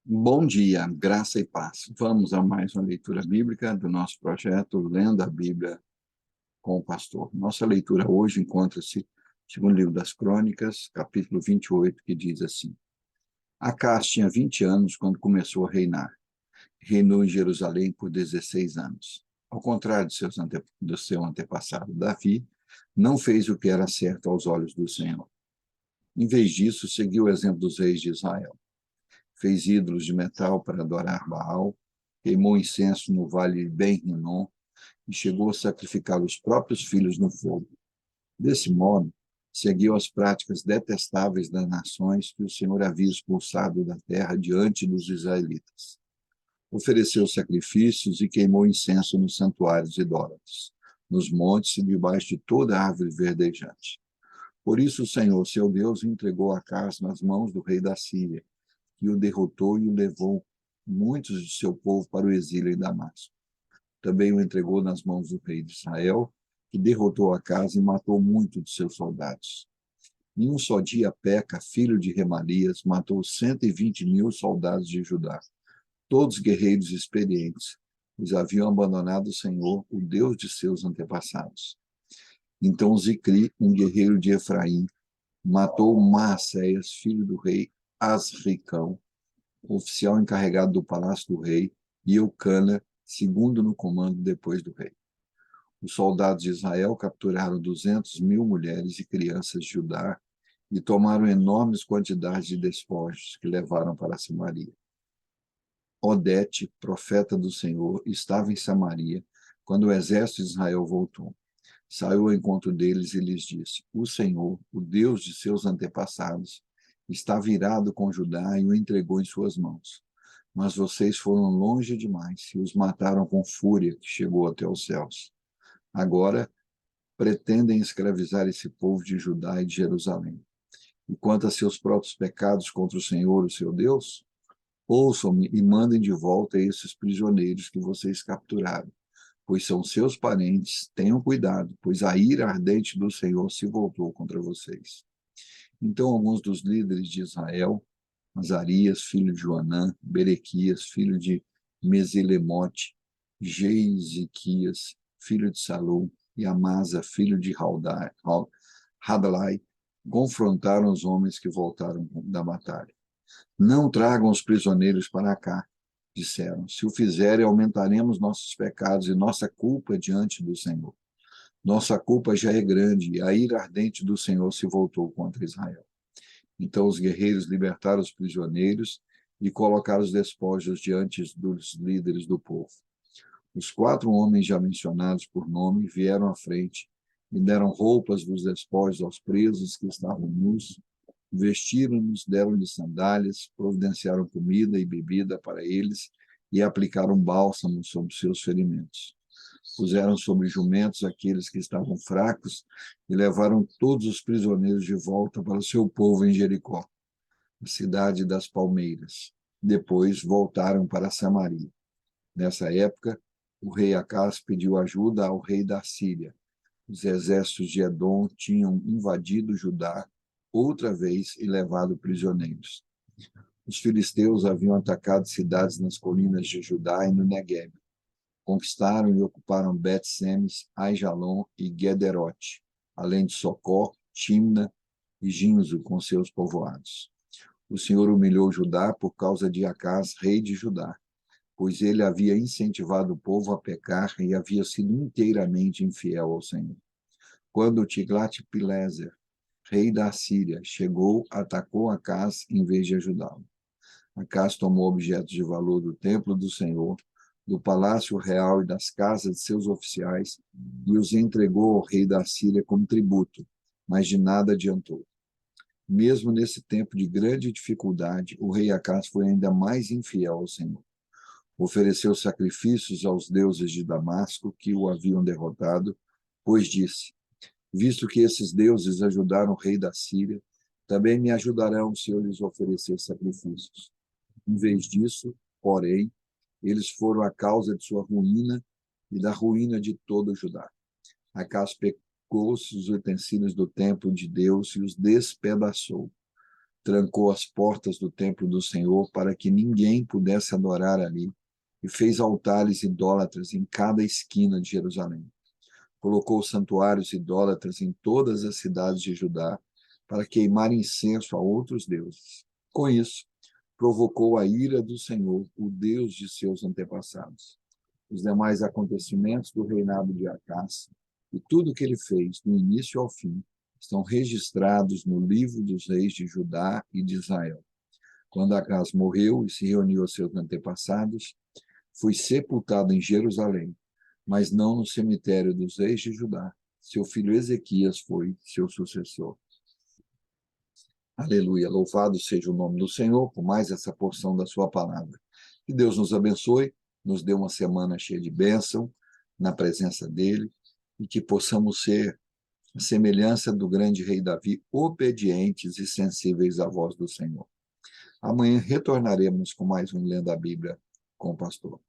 Bom dia, graça e paz. Vamos a mais uma leitura bíblica do nosso projeto Lendo a Bíblia com o Pastor. Nossa leitura hoje encontra-se no segundo livro das Crônicas, capítulo 28, que diz assim: Acás tinha 20 anos quando começou a reinar. Reinou em Jerusalém por 16 anos. Ao contrário do seu antepassado Davi, não fez o que era certo aos olhos do Senhor. Em vez disso, seguiu o exemplo dos reis de Israel. Fez ídolos de metal para adorar Baal, queimou incenso no vale de Ben-Hinnom e chegou a sacrificar os próprios filhos no fogo. Desse modo, seguiu as práticas detestáveis das nações que o Senhor havia expulsado da terra diante dos israelitas. Ofereceu sacrifícios e queimou incenso nos santuários idólatras, nos montes e debaixo de toda árvore verdejante. Por isso o Senhor, seu Deus, entregou Acaz nas mãos do rei da Síria, que o derrotou e o levou muitos de seu povo para o exílio em Damasco. Também o entregou nas mãos do rei de Israel, que derrotou Acaz e matou muitos de seus soldados. Em um só dia, Peca, filho de Remalias, matou 120.000 soldados de Judá, todos guerreiros experientes, pois haviam abandonado o Senhor, o Deus de seus antepassados. Então Zicri, um guerreiro de Efraim, matou Maacéias, filho do rei Asricão, oficial encarregado do palácio do rei, e Eucana, segundo no comando depois do rei. Os soldados de Israel capturaram 200.000 mulheres e crianças de Judá e tomaram enormes quantidades de despojos que levaram para Samaria. Odete, profeta do Senhor, estava em Samaria quando o exército de Israel voltou. Saiu ao encontro deles e lhes disse: O Senhor, o Deus de seus antepassados, está virado com Judá e o entregou em suas mãos. Mas vocês foram longe demais e os mataram com fúria que chegou até os céus. Agora pretendem escravizar esse povo de Judá e de Jerusalém. E quanto a seus próprios pecados contra o Senhor, o seu Deus, ouçam-me e mandem de volta esses prisioneiros que vocês capturaram, pois são seus parentes. Tenham cuidado, pois a ira ardente do Senhor se voltou contra vocês. Então alguns dos líderes de Israel, Azarias, filho de Joanã, Berequias, filho de Mesilemote, Jeiziquias, filho de Salum, e Amasa, filho de Hadlai, confrontaram os homens que voltaram da batalha. Não tragam os prisioneiros para cá, disseram. Se o fizerem, aumentaremos nossos pecados e nossa culpa diante do Senhor. Nossa culpa já é grande e a ira ardente do Senhor se voltou contra Israel. Então os guerreiros libertaram os prisioneiros e colocaram os despojos diante dos líderes do povo. Os 4 homens já mencionados por nome vieram à frente e deram roupas dos despojos aos presos que estavam nus, vestiram-nos, deram-lhes sandálias, providenciaram comida e bebida para eles e aplicaram bálsamo sobre seus ferimentos. Puseram sobre jumentos aqueles que estavam fracos e levaram todos os prisioneiros de volta para o seu povo em Jericó, a cidade das palmeiras. Depois voltaram para Samaria. Nessa época, o rei Acás pediu ajuda ao rei da Síria. Os exércitos de Edom tinham invadido Judá outra vez e levado prisioneiros. Os filisteus haviam atacado cidades nas colinas de Judá e no Negueb. Conquistaram e ocuparam Bet-Semes, Aijalon e Gederote, além de Socó, Timna e Ginzo com seus povoados. O Senhor humilhou Judá por causa de Acás, rei de Judá, pois ele havia incentivado o povo a pecar e havia sido inteiramente infiel ao Senhor. Quando Tiglat-Pileser, rei da Síria, chegou, atacou Acás em vez de ajudá-lo. Acás tomou objetos de valor do templo do Senhor, do palácio real e das casas de seus oficiais e os entregou ao rei da Síria como tributo, mas de nada adiantou. Mesmo nesse tempo de grande dificuldade, o rei Acás foi ainda mais infiel ao Senhor. Ofereceu sacrifícios aos deuses de Damasco que o haviam derrotado, pois disse: Visto que esses deuses ajudaram o rei da Síria, também me ajudarão se eu lhes oferecer sacrifícios. Em vez disso, porém, eles foram a causa de sua ruína e da ruína de todo o Judá. Acás pegou os utensílios do templo de Deus e os despedaçou. trancou as portas do templo do Senhor para que ninguém pudesse adorar ali, e fez altares idólatras em cada esquina de Jerusalém. Colocou santuários idólatras em todas as cidades de Judá para queimar incenso a outros deuses. Com isso, provocou a ira do Senhor, o Deus de seus antepassados. Os demais acontecimentos do reinado de Acás e tudo o que ele fez, do início ao fim, estão registrados no livro dos reis de Judá e de Israel. Quando Acás morreu e se reuniu a seus antepassados, foi sepultado em Jerusalém, mas não no cemitério dos reis de Judá. Seu filho Ezequias foi seu sucessor. Aleluia, louvado seja o nome do Senhor por mais essa porção da sua palavra. Que Deus nos abençoe, nos dê uma semana cheia de bênção na presença dele e que possamos ser a semelhança do grande rei Davi, obedientes e sensíveis à voz do Senhor. Amanhã retornaremos com mais um Lendo a Bíblia com o pastor.